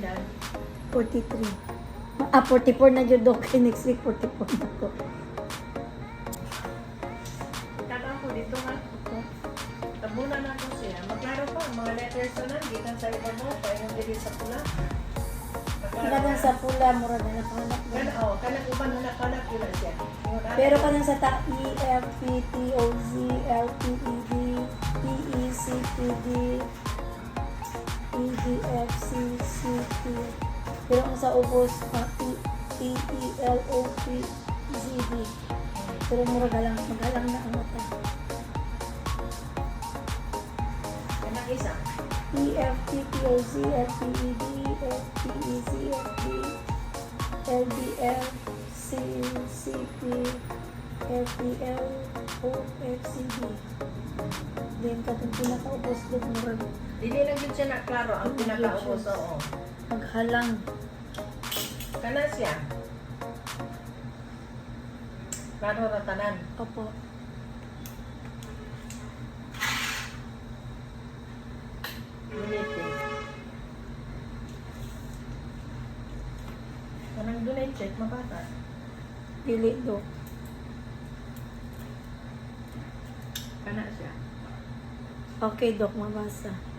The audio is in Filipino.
edad? 43. 44 na yun, Dok. Next week, 44 na ko. Kata ko dito nga. Tabunan na ko siya. Maklaro pa, mga letters na lang, gitan sa iba mo, kaya yung dili sa pula. Kanang sa pula, mura na napanganak mo. Kanang uban na nakanak yun na siya. Pero kanang sa E, F, P, T, O, Z, L, P, E, D, P, E, C, P, D, E, D, F, C, C, T. Pero kung sa ubos, E, E, L, O, P, Z, D. Pero mura magalang na ang mata. Kanang isa. E, F, T, P, O, Z, F, P, E, D, F, P, E, Z, F, D, L, D, F, C, C, P, F, D, L, O, F, C, D. Then, katong pinakaubos doon, murag Dili lang yun siya na klaro, ang pinakaubos, oo. maghalang. Kana siya. Klaro na tanan. Opo. Unity. Kanang dunay check, mabata. Dili, Dok. Kana siya. Okay, Dok, mabasa.